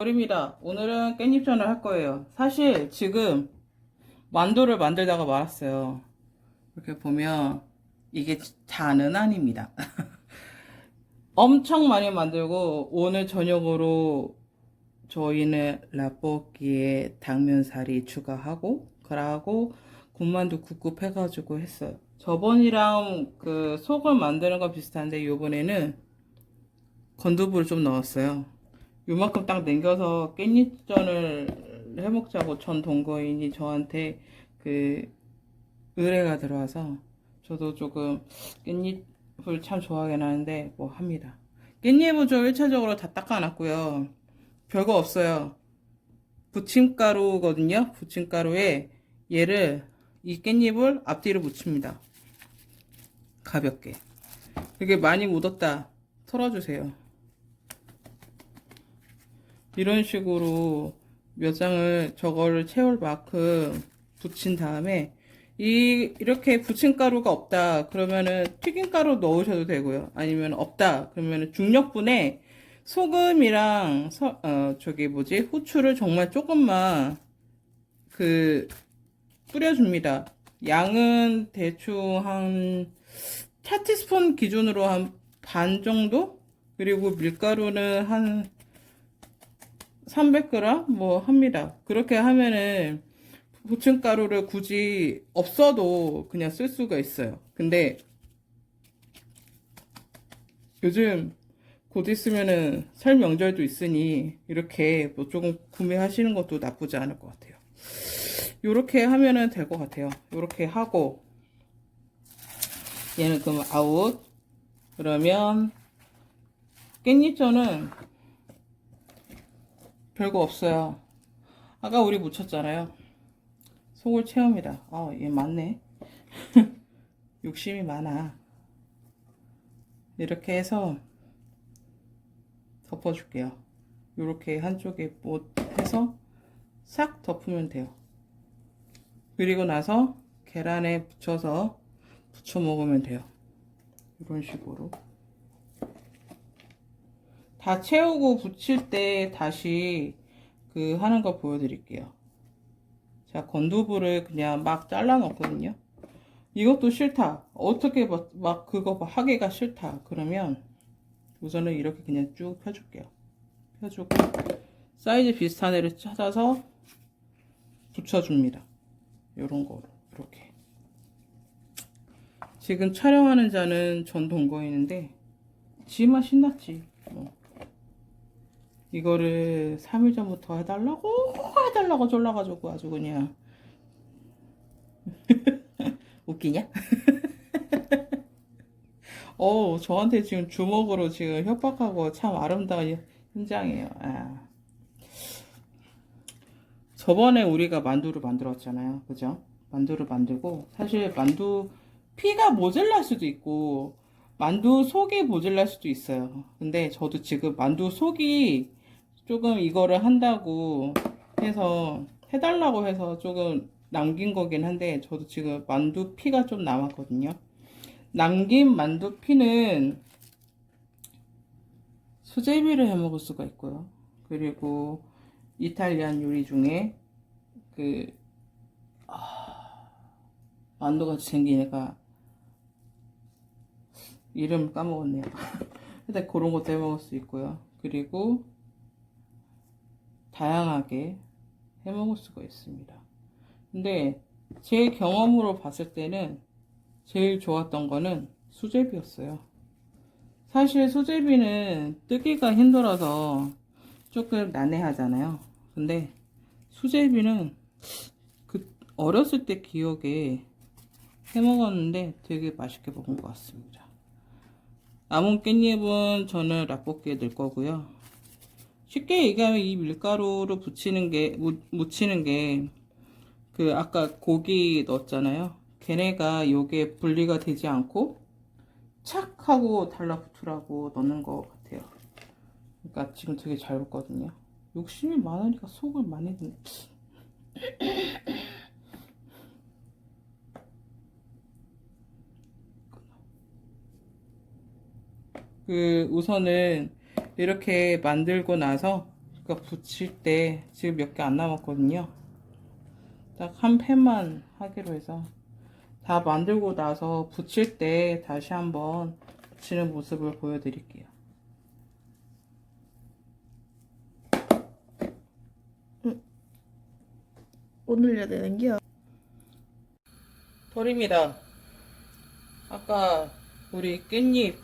입니다. 오늘은 깻잎전을 할 거예요. 사실 지금 만두를 만들다가 말았어요. 이렇게 보면 이게 다는 아닙니다. 엄청 많이 만들고 오늘 저녁으로 저희는 라볶이에 당면사리 추가하고 그러고 군만두 굽굽 해가지고 했어요. 저번이랑 그 속을 만드는 거 비슷한데 요번에는 건두부를 좀 넣었어요. 요만큼 딱 남겨서 깻잎전을 해먹자고 전 동거인이 저한테 그 의뢰가 들어와서 저도 조금 깻잎을 참 좋아하긴 하는데 뭐 합니다. 깻잎은 좀 1차적으로 다 닦아놨고요. 별거 없어요. 부침가루거든요. 부침가루에 얘를 이 깻잎을 앞뒤로 묻힙니다. 가볍게. 이게 많이 묻었다 털어주세요. 이런 식으로 몇 장을 저거를 채울 만큼 붙인 다음에 이렇게 부침가루가 없다 그러면은 튀김가루 넣으셔도 되고요. 아니면 없다 그러면은 중력분에 소금이랑 저기 뭐지 후추를 정말 조금만 그 뿌려줍니다. 양은 대충 한 차티스푼 기준으로 한 반 정도, 그리고 밀가루는 한 300g 뭐 합니다. 그렇게 하면은 부침가루를 굳이 없어도 그냥 쓸 수가 있어요. 근데 요즘 곧 있으면은 설 명절도 있으니 이렇게 뭐 조금 구매하시는 것도 나쁘지 않을 것 같아요. 요렇게 하면은 될 것 같아요. 요렇게 하고 얘는 그럼 아웃. 그러면 깻잎전은 별거 없어요. 아까 우리 묻혔잖아요. 속을 채웁니다. 얘 많네. 욕심이 많아. 이렇게 해서 덮어줄게요. 이렇게 한쪽에 못 해서 싹 덮으면 돼요. 그리고 나서 계란에 붙여서 부쳐 먹으면 돼요. 이런 식으로. 다 채우고 붙일 때 다시 그 하는 거 보여드릴게요. 자, 건두부를 그냥 막 잘라 넣거든요. 이것도 싫다. 어떻게 막 그거 하기가 싫다. 그러면 우선은 이렇게 그냥 쭉 펴줄게요. 펴주고 사이즈 비슷한 애를 찾아서 붙여줍니다. 요런 거로 이렇게. 지금 촬영하는 자는 전 동거인인데 지만 신났지. 이거를 3일 전부터 해달라고 졸라가지고 아주 그냥 웃기냐? 저한테 지금 주먹으로 지금 협박하고 참 아름다운 현장이에요. 저번에 우리가 만두를 만들었잖아요. 그죠? 만두를 만들고, 사실 만두 피가 모자랄 수도 있고, 만두 속이 모자랄 수도 있어요. 근데 저도 지금 만두 속이 조금 이거를 한다고 해서, 해달라고 해서 조금 남긴 거긴 한데, 저도 지금 만두 피가 좀 남았거든요. 남긴 만두 피는 수제비를 해 먹을 수가 있고요. 그리고 이탈리안 요리 중에 그 만두같이 생긴 애가 이름 까먹었네요. 근데 그런 것도 해 먹을 수 있고요. 그리고 다양하게 해 먹을 수가 있습니다. 근데 제 경험으로 봤을 때는 제일 좋았던 거는 수제비였어요. 사실 수제비는 뜨기가 힘들어서 조금 난해하잖아요. 근데 수제비는 그 어렸을 때 기억에 해 먹었는데 되게 맛있게 먹은 것 같습니다. 남은 깻잎은 저는 라볶이에 넣을 거고요. 쉽게 얘기하면 이 밀가루로 묻히는 게 그 아까 고기 넣었잖아요. 걔네가 요게 분리가 되지 않고 착 하고 달라붙으라고 넣는 것 같아요. 그러니까 지금 되게 잘 붙거든요. 욕심이 많으니까 속을 많이 넣는. 우선은 이렇게 만들고 나서 그러니까 붙일 때 지금 몇 개 안 남았거든요. 딱 한 팬만 하기로 해서 다 만들고 나서 붙일 때 다시 한번 붙이는 모습을 보여드릴게요. 못 올려야 되는 게요. 털입니다. 아까 우리 깻잎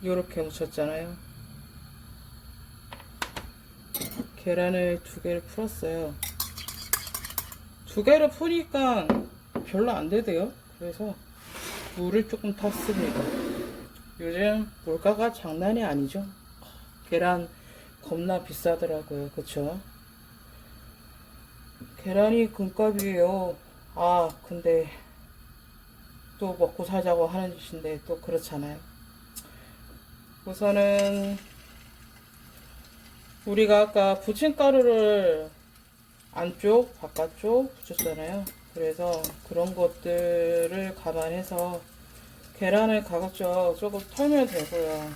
요렇게 묻혔잖아요. 계란을 2개를 풀었어요. 2개를 푸니까 별로 안 되대요. 그래서 물을 조금 탔습니다. 요즘 물가가 장난이 아니죠. 계란 겁나 비싸더라고요. 그쵸? 계란이 금값이에요. 아, 근데 또 먹고 살자고 하는 짓인데 또 그렇잖아요. 우선은 우리가 아까 부침가루를 안쪽, 바깥쪽 붙였잖아요. 그래서 그런 것들을 감안해서 계란을 가급적 조금 털면 되고요.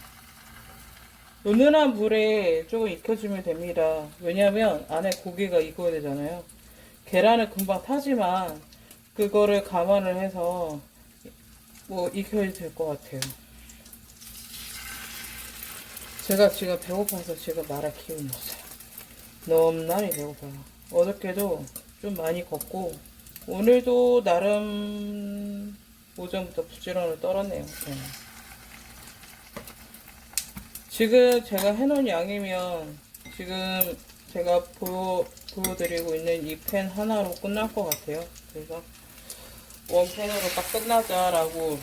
은은한 물에 조금 익혀주면 됩니다. 왜냐면 안에 고기가 익어야 되잖아요. 계란은 금방 타지만 그거를 감안을 해서 뭐 익혀야 될 것 같아요. 제가 지금 배고파서 지금 말할 기운이 없어요. 너무나니 배고파요. 어저께도 좀 많이 걷고 오늘도 나름 오전부터 부지런히 떨었네요. 네. 지금 제가 해놓은 양이면 지금 제가 보여드리고 있는 이 팬 하나로 끝날 것 같아요. 그래서 원팬으로 딱 끝나자라고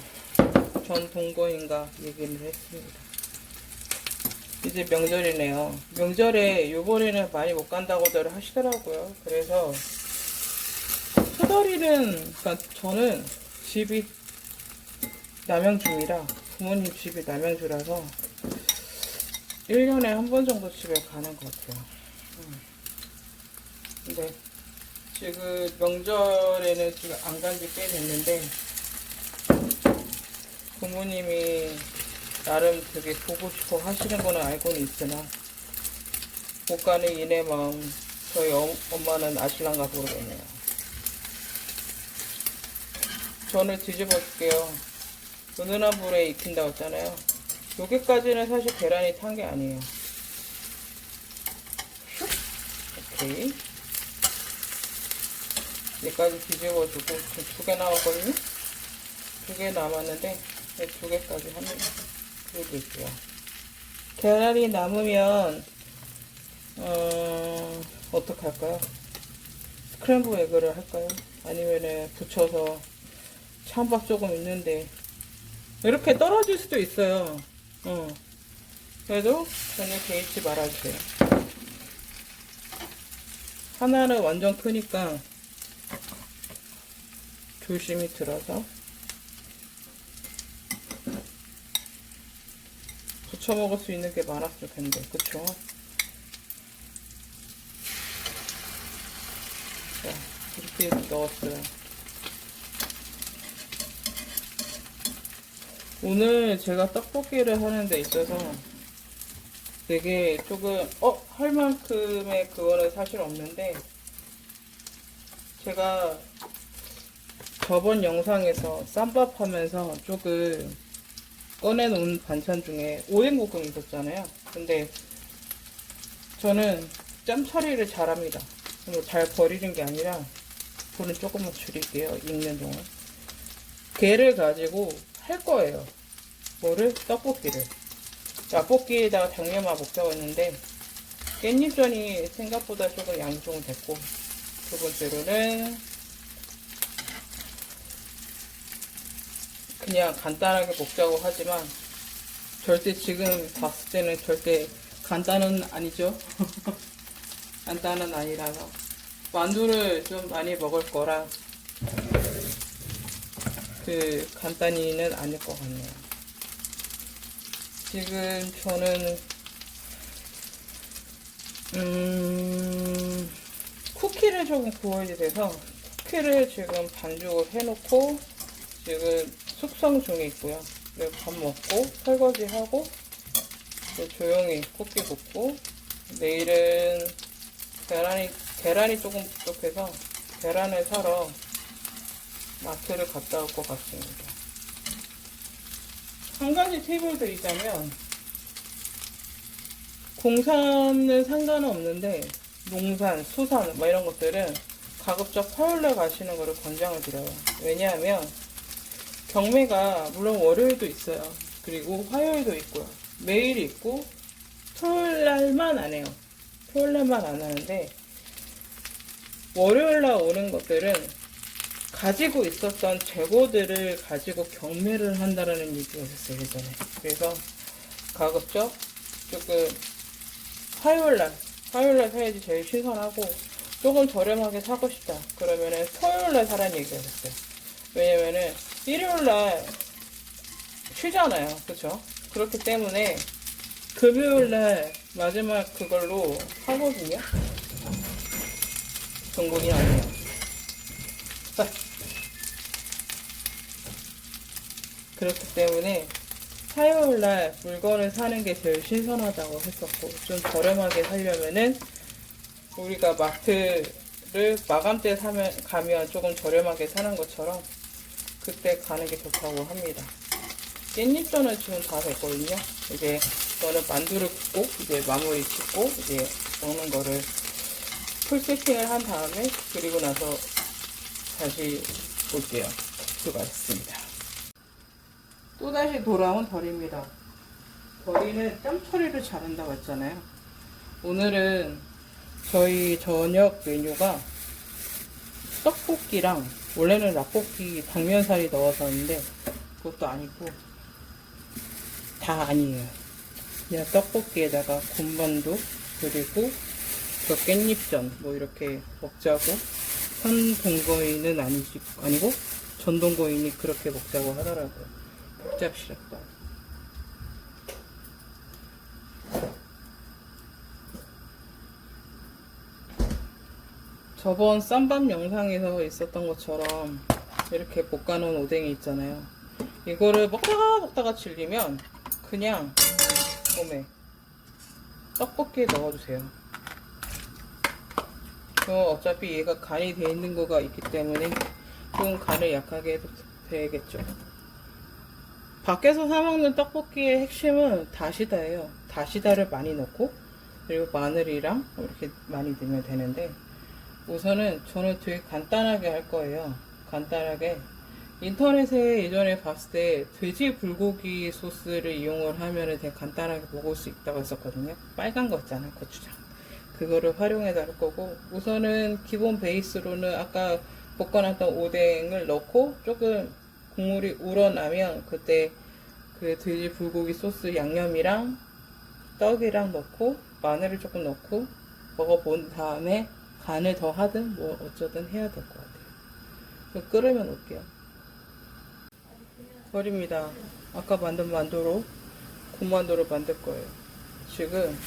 전 동거인가 얘기를 했습니다. 이제 명절이네요. 명절에 요번에는 많이 못 간다고들 하시더라고요. 그래서 수더리는, 그러니까 저는 집이 남양주이라 부모님 집이 남양주라서 1년에 한 번 정도 집에 가는 것 같아요. 근데 지금 명절에는 지금 안 간 지 꽤 됐는데 부모님이 나름 되게 보고 싶어 하시는 거는 알고는 있으나 못 가는 이내 마음 저희 엄마는 아실란가 모르겠네요. 전을 뒤집어 줄게요. 은은한 불에 익힌다고 했잖아요. 여기까지는 사실 계란이 탄 게 아니에요. 오케이. 얘까지 뒤집어 주고 지금 2개 남았거든요. 2개 남았는데 2개까지 합니다. 그러고 있고요. 계란이 남으면 어떡할까요? 스크램블 에그를 할까요? 아니면은 붙여서 찬밥 조금 있는데 이렇게 떨어질 수도 있어요. 그래도 전혀 개의치 말아주세요. 하나는 완전 크니까 조심히 들어서 부쳐 먹을 수 있는 게 많았을 텐데, 그쵸? 자, 이렇게 넣었어요. 오늘 제가 떡볶이를 하는 데 있어서 되게 조금 할 만큼의 그거는 사실 없는데 제가 저번 영상에서 쌈밥 하면서 조금 꺼내놓은 반찬 중에 오뎅볶음이 있었잖아요. 근데 저는 짬 처리를 잘합니다. 잘 버리는 게 아니라 불은 조금만 줄일게요. 익는 동안. 게를 가지고 할 거예요. 뭐를? 떡볶이를. 맛볶이에다가 당면만 먹자고 했는데 깻잎전이 생각보다 조금 양이 좀 됐고, 두 번째로는 그냥 간단하게 먹자고 하지만 절대 지금 봤을 때는 절대 간단은 아니죠. 간단은 아니라서 만두를 좀 많이 먹을 거라 그 간단히는 아닐 것 같네요. 지금 저는 쿠키를 조금 구워야 돼서 쿠키를 지금 반죽을 해놓고 지금 숙성 중에 있고요. 그리고 밥 먹고 설거지하고 조용히 쿠키 굽고, 내일은 계란이 조금 부족해서 계란을 사러 마트를 갔다 올 것 같습니다. 한 가지 팁을 드리자면, 공산은 상관은 없는데 농산, 수산 뭐 이런 것들은 가급적 화요일에 가시는 거를 권장을 드려요. 왜냐하면 경매가 물론 월요일도 있어요. 그리고 화요일도 있고요. 매일 있고 토요일 날만 안 해요. 토요일 날만 안 하는데 월요일 날 오는 것들은 가지고 있었던 재고들을 가지고 경매를 한다라는 얘기가 있었어요, 예전에. 그래서 가급적 조금 화요일 날 사야지 제일 신선하고 조금 저렴하게 사고 싶다. 그러면은 토요일 날 사라는 얘기가 있었어요. 왜냐면은 일요일 날 쉬잖아요. 그쵸? 그렇기 때문에 금요일 날 마지막 그걸로 하거든요. 정보이 아니에요. 그렇기 때문에 화요일 날 물건을 사는 게 제일 신선하다고 했었고, 좀 저렴하게 사려면은 우리가 마트를 마감때 가면 조금 저렴하게 사는 것처럼 그때 가는 게 좋다고 합니다. 깻잎전은 지금 다 됐거든요. 이제 저는 만두를 굽고 이제 마무리 짓고 이제 먹는 거를 풀 세팅을 한 다음에 그리고 나서 다시 볼게요. 수고하셨습니다. 또다시 돌아온 덜입니다. 덜이는 땀 처리를 잘한다고 했잖아요. 오늘은 저희 저녁 메뉴가 떡볶이랑, 원래는 라볶이 당면살이 넣어서 했는데 그것도 아니고 다 아니에요. 그냥 떡볶이에다가 군만두 그리고 저 깻잎전 뭐 이렇게 먹자고 한 동거인은 아니고 전 동거인이 그렇게 먹자고 하더라고요. 복잡시럽다. 저번 쌈밥 영상에서 있었던 것처럼 이렇게 볶아놓은 오뎅이 있잖아요. 이거를 먹다가 질리면 그냥 떡볶이에 넣어주세요. 어차피 얘가 간이 되어 있는 거가 있기 때문에 좀 간을 약하게 해도 되겠죠. 밖에서 사먹는 떡볶이의 핵심은 다시다예요. 다시다를 많이 넣고 그리고 마늘이랑 이렇게 많이 넣으면 되는데, 우선은 저는 되게 간단하게 할 거예요. 간단하게 인터넷에 예전에 봤을 때 돼지 불고기 소스를 이용을 하면 되게 간단하게 먹을 수 있다고 했었거든요. 빨간 거 있잖아요, 고추장. 그거를 활용해 달 거고, 우선은 기본 베이스로는 아까 볶아놨던 오뎅을 넣고 조금 국물이 우러나면 그때 그 돼지 불고기 소스 양념이랑 떡이랑 넣고 마늘을 조금 넣고 먹어본 다음에 간을 더 하든 뭐 어쩌든 해야 될 것 같아요. 끓으면 올게요. 버립니다. 아까 만든 만두로 군만두를 만들 거예요. 지금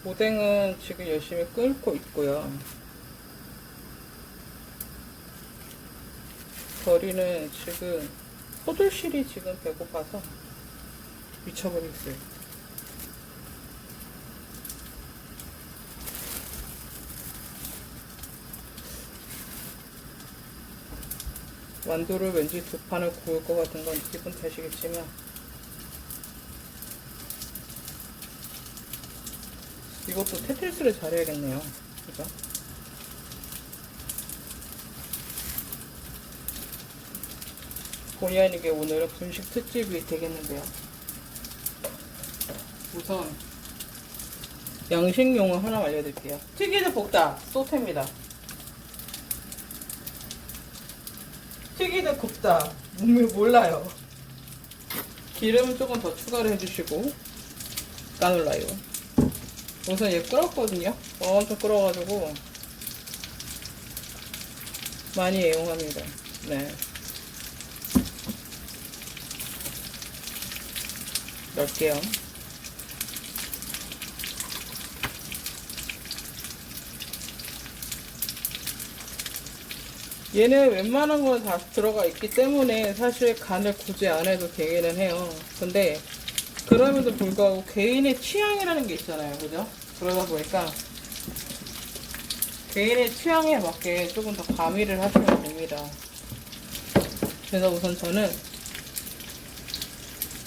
오뎅은 지금 열심히 끓고 있고요. 버리는 지금 호들실이 지금 배고파서 미쳐버리겠어요. 만두를 왠지 두 판을 구울 것 같은 건 기분 탓이겠지만 이것도 테트리스를 잘해야겠네요. 그죠? 본의 아니게 오늘은 분식 특집이 되겠는데요. 우선 양식용을 하나 알려드릴게요. 튀기는 볶다 소태입니다. 튀기는 굽다 몰라요. 기름 조금 더 추가를 해주시고 까놀라요. 우선 얘 끓었거든요. 엄청 끓어가지고 많이 애용합니다. 네. 넣을게요. 얘는 웬만한 건 다 들어가 있기 때문에 사실 간을 굳이 안 해도 되기는 해요. 근데 그럼에도 불구하고 개인의 취향이라는 게 있잖아요. 그죠? 그러다 보니까 개인의 취향에 맞게 조금 더 가미를 하시면 됩니다. 그래서 우선 저는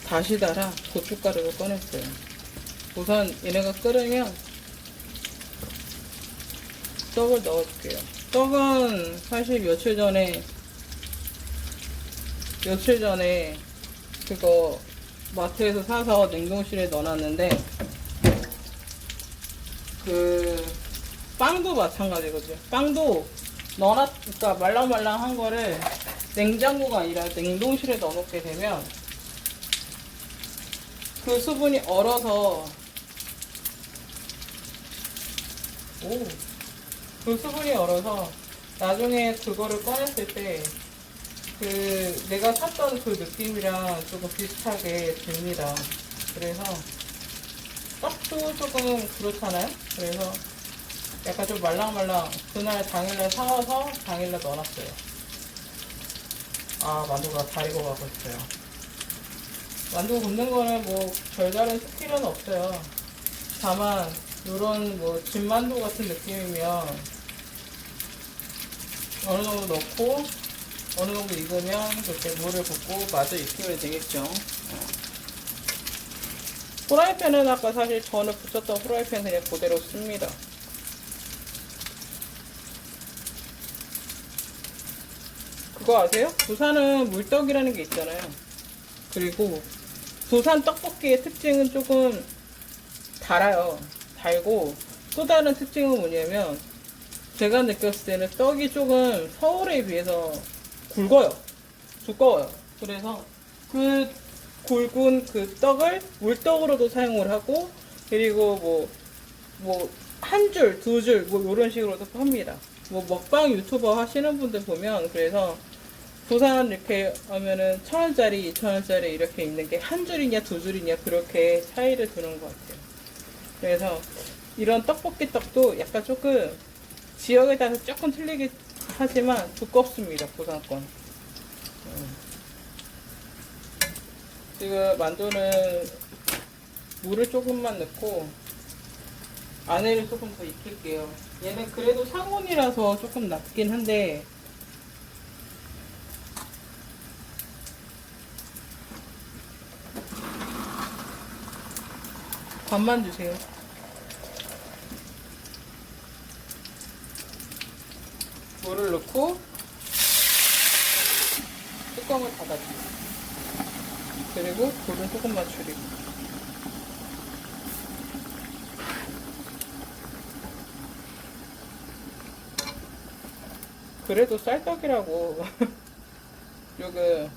다시다랑 고춧가루를 꺼냈어요. 우선 얘네가 끓으면 떡을 넣어줄게요. 떡은 사실 며칠 전에 그거 마트에서 사서 냉동실에 넣어놨는데, 그 빵도 마찬가지거든요. 빵도 그러니까 말랑말랑한 거를 냉장고가 아니라 냉동실에 넣어놓게 되면 그 수분이 얼어서 나중에 그거를 꺼냈을 때 그 내가 샀던 그 느낌이랑 조금 비슷하게 됩니다. 그래서 떡도 조금 그렇잖아요. 그래서 약간 좀 말랑말랑 그날 당일날 사와서 당일날 넣어놨어요. 아, 만두가 다 익어가고 있어요. 만두 굽는 거는 뭐 별다른 스킬은 없어요. 다만 요런 뭐 진만두 같은 느낌이면 어느 정도 넣고 어느 정도 익으면 그렇게 물을 붓고 마저 익히면 되겠죠. 후라이팬은 아까 사실 전에 붙였던 후라이팬 그냥 그대로 씁니다. 그거 아세요? 부산은 물떡이라는 게 있잖아요. 그리고 부산 떡볶이의 특징은 조금 달아요. 달고 또 다른 특징은 뭐냐면 제가 느꼈을 때는 떡이 조금 서울에 비해서 굵어요. 두꺼워요. 그래서 그 굵은 그 떡을 물떡으로도 사용을 하고, 그리고 뭐 한 줄, 두 줄, 뭐 이런 식으로도 팝니다. 뭐 먹방 유튜버 하시는 분들 보면 그래서 부산 이렇게 하면은 1,000원짜리, 2,000원짜리 이렇게 있는 게 한 줄이냐 두 줄이냐 그렇게 차이를 두는 것 같아요. 그래서 이런 떡볶이 떡도 약간 조금 지역에 따라서 조금 틀리긴 하지만 두껍습니다. 부산 건. 지금 만두는 물을 조금만 넣고 안에를 조금 더 익힐게요. 얘는 그래도 상온이라서 조금 낫긴 한데 반만 주세요. 물을 넣고 뚜껑을 닫아주세요. 그리고 불은 조금만 줄이고. 그래도 쌀떡이라고 조금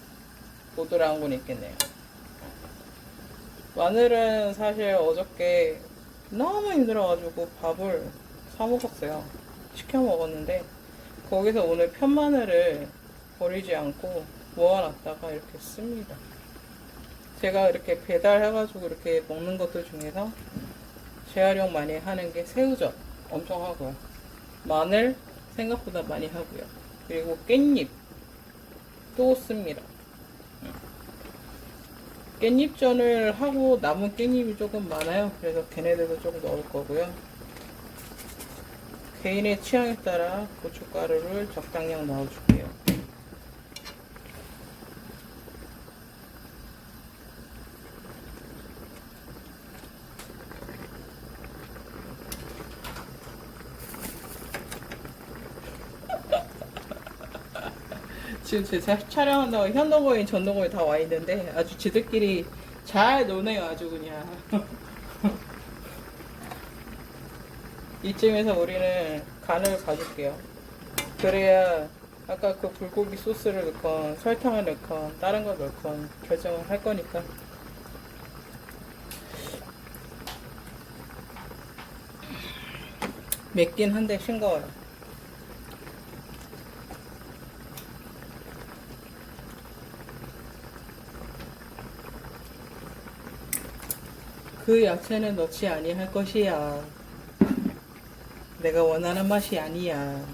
보드라운 건 있겠네요. 마늘은 사실 어저께 너무 힘들어가지고 밥을 사 먹었어요. 시켜 먹었는데 거기서 오늘 편마늘을 버리지 않고 모아놨다가 이렇게 씁니다. 제가 이렇게 배달해가지고 이렇게 먹는 것들 중에서 재활용 많이 하는 게 새우젓 엄청 하고요. 마늘 생각보다 많이 하고요. 그리고 깻잎 또 씁니다. 깻잎전을 하고 남은 깻잎이 조금 많아요. 그래서 걔네들도 조금 넣을 거고요. 개인의 취향에 따라 고춧가루를 적당량 넣어줄게요. 지금 제 촬영한다고 현동거인 전동거인 다 와 있는데 아주 지들끼리 잘 노네요. 아주 그냥. 이쯤에서 우리는 간을 봐줄게요. 그래야 아까 그 불고기 소스를 넣건 설탕을 넣건 다른 걸 넣건 결정을 할 거니까. 맵긴 한데 싱거워요. 그 야채는 넣지 아니할 것이야. 내가 원하는 맛이 아니야.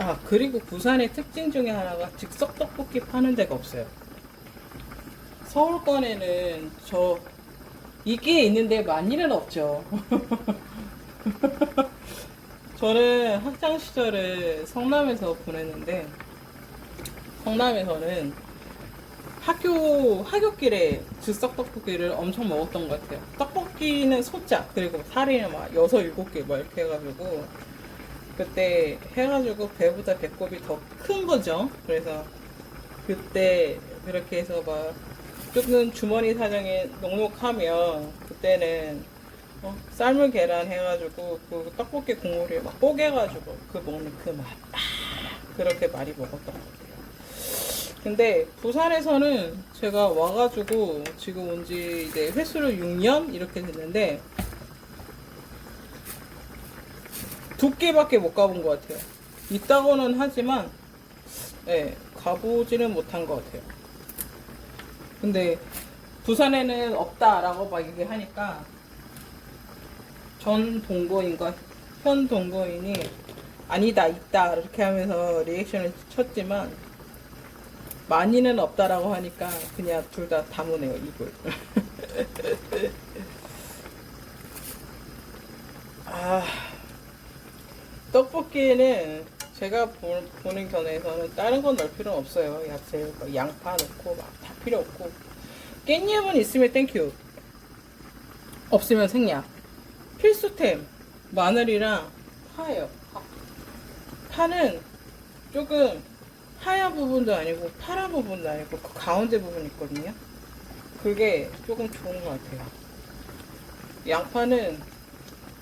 아, 그리고 부산의 특징 중에 하나가 즉석 떡볶이 파는 데가 없어요. 서울권에는 이게 있는데 많이는 없죠. 저는 학창 시절을 성남에서 보냈는데, 성남에서는 학교길에 즉석 떡볶이를 엄청 먹었던 것 같아요. 떡볶이는 소짜, 그리고 사리는 막 6, 7개 막 이렇게 해가지고, 그때 해가지고 배보다 배꼽이 더 큰 거죠. 그래서 그때 그렇게 해서 막 조금 주머니 사정이 넉넉하면 그때는 삶은 계란 해가지고 그 떡볶이 국물에 막 뽀개가지고 그 먹는 그 맛. 그렇게 많이 먹었던 것 같아요. 근데 부산에서는 제가 와가지고 지금 온 지 이제 횟수로 6년 이렇게 됐는데 2개밖에 못 가본 것 같아요. 있다고는 하지만 네, 가보지는 못한 것 같아요. 근데 부산에는 없다라고 막 얘기하니까 전 동거인과 현 동거인이 아니다 있다 이렇게 하면서 리액션을 쳤지만 많이는 없다라고 하니까 그냥 둘 다 다무네요 입을. 아, 떡볶이는 제가 보는 견해에서는 다른 건 넣을 필요는 없어요. 야채, 양파 넣고 막 다 필요 없고 깻잎은 있으면 땡큐, 없으면 생략. 필수템 마늘이랑 파예요. 파는 조금 하얀 부분도 아니고 파란 부분도 아니고 그 가운데 부분 있거든요. 그게 조금 좋은 것 같아요. 양파는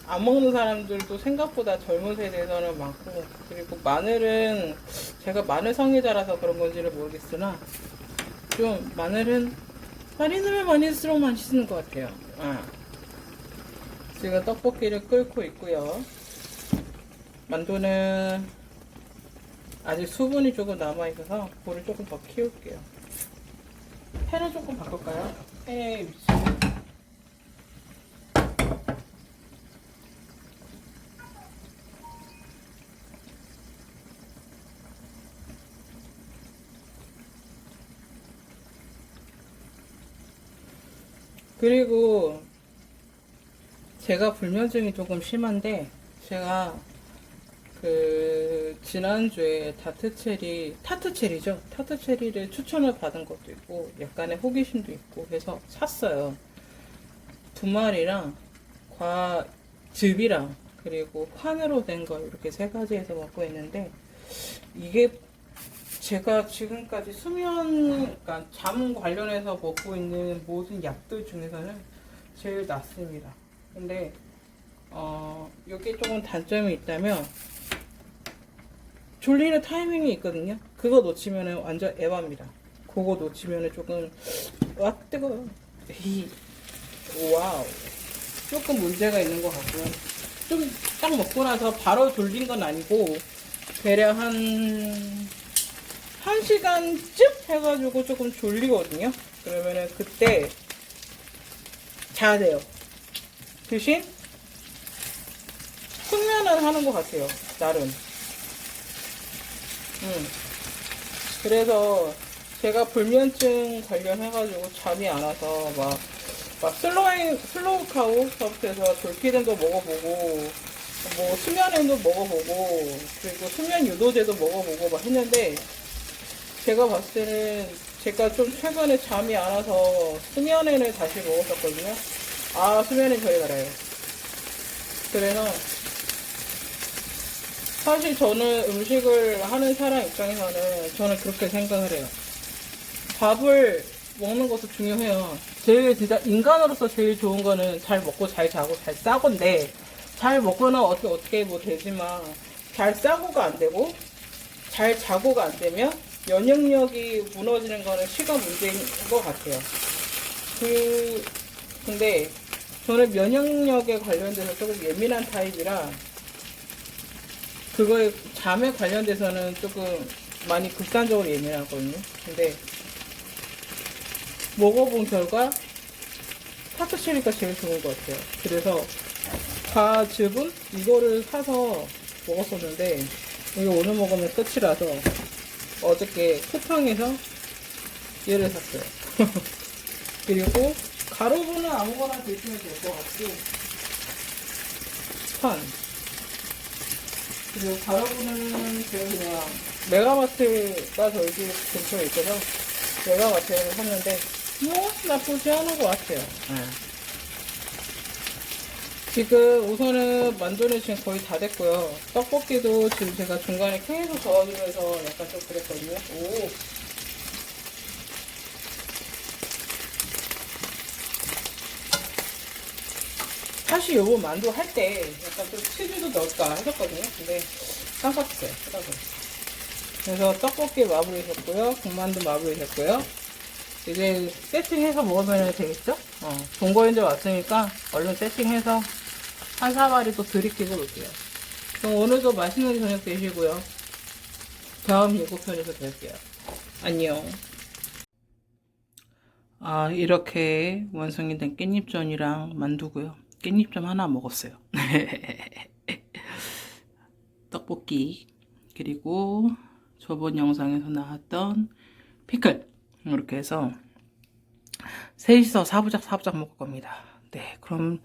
안 먹는 사람들도 생각보다 젊은 세대에서는 많고, 그리고 마늘은 제가 마늘 성애자라서 그런 건지는 모르겠으나 좀 마늘은 많이 넣으면 많이 쓸수록 맛있는 것 같아요. 지금 떡볶이를 끓고 있고요. 만두는 아직 수분이 조금 남아있어서 불을 조금 더 키울게요. 팬을 조금 바꿀까요? 팬의 위치. 그리고 제가 불면증이 조금 심한데, 제가 지난주에 타트체리죠. 타트체리를 추천을 받은 것도 있고 약간의 호기심도 있고 해서 샀어요. 2마리랑 즙이랑 그리고 환으로 된 거 이렇게 3가지에서 먹고 있는데, 이게 제가 지금까지 그러니까 잠 관련해서 먹고 있는 모든 약들 중에서는 제일 낫습니다. 근데 여기 조금 단점이 있다면 졸리는 타이밍이 있거든요. 그거 놓치면은 완전 에바입니다. 그거 놓치면은 조금 뜨거워. 와우. 조금 문제가 있는 것 같고요. 좀 딱 먹고 나서 바로 졸린 건 아니고 대략 한 1시간쯤 해가지고 조금 졸리거든요. 그러면은 그때 자야 돼요. 대신 숙면을 하는 것 같아요. 나름. 그래서 제가 불면증 관련해가지고 잠이 안 와서 막 슬로우 카우부터 해서 돌피뎀도 먹어보고 뭐 수면엠도 먹어보고 그리고 수면 유도제도 먹어보고 막 했는데, 제가 봤을 때는 제가 좀 최근에 잠이 안 와서 수면엔을 다시 먹었었거든요. 수면엔 저리 가라요. 그래서 사실 저는 음식을 하는 사람 입장에서는 저는 그렇게 생각을 해요. 밥을 먹는 것도 중요해요. 진짜 인간으로서 제일 좋은 거는 잘 먹고 잘 자고 잘 싸고인데, 잘 먹거나 어떻게 뭐 되지만 잘 싸고가 안 되고 잘 자고가 안 되면 면역력이 무너지는 거는 시간 문제인 것 같아요. 근데 저는 면역력에 관련돼서 조금 예민한 타입이라 그거에 잠에 관련돼서는 조금 많이 극단적으로 예민하거든요. 근데 먹어본 결과 파크체리가 제일 좋은 것 같아요. 그래서 과즙은 이거를 사서 먹었었는데 이거 오늘 먹으면 끝이라서 어저께 쿠팡에서 얘를 샀어요. 그리고 가루분은 아무거나 드시면 될 것 같고 판 그리고 가루분은 제가 그냥 메가마트가 저희 집 근처에 있어서 메가마트에서 샀는데 뭐 나쁘지 않은 것 같아요. 지금 우선은 만두는 지금 거의 다 됐고요. 떡볶이도 지금 제가 중간에 계속 저어주면서 약간 좀 그랬거든요. 오. 사실 요거 만두 할 때 약간 좀 치즈도 넣을까 했었거든요. 근데 깜빡했어요. 하다가. 그래서 떡볶이 마무리했고요. 국만두 마무리했고요. 이제 세팅해서 먹으면 되겠죠? 동거인들 왔으니까 얼른 세팅해서 한 사발이 또 들이키고 올게요. 그럼 오늘도 맛있는 저녁 되시고요. 다음 예고편에서 뵐게요. 안녕. 이렇게 완성이 된 깻잎전이랑 만두고요. 깻잎전 하나 먹었어요. 떡볶이 그리고 저번 영상에서 나왔던 피클 이렇게 해서 셋이서 사부작 먹을 겁니다. 네, 그럼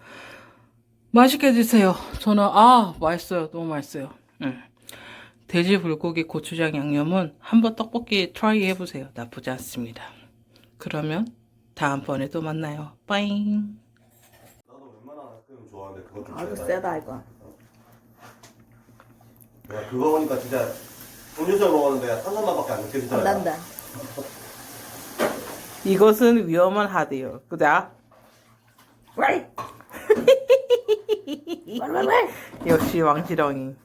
맛있게 드세요. 저는 맛있어요. 너무 맛있어요. 돼지 불고기 고추장 양념은 한번 떡볶이 트라이 해보세요. 나쁘지 않습니다. 그러면 다음번에 또 만나요. 빠잉. 나도 웬만한 아이스크림 좋아하는데 그건 좀 아주 세다. 세다 이거. 야, 그거 보니까 진짜 음료수를 먹었는데 탄산맛밖에 안 느껴지잖아. 난다. 이것은 위험한 하드요. 그자? 역시 왕지렁이.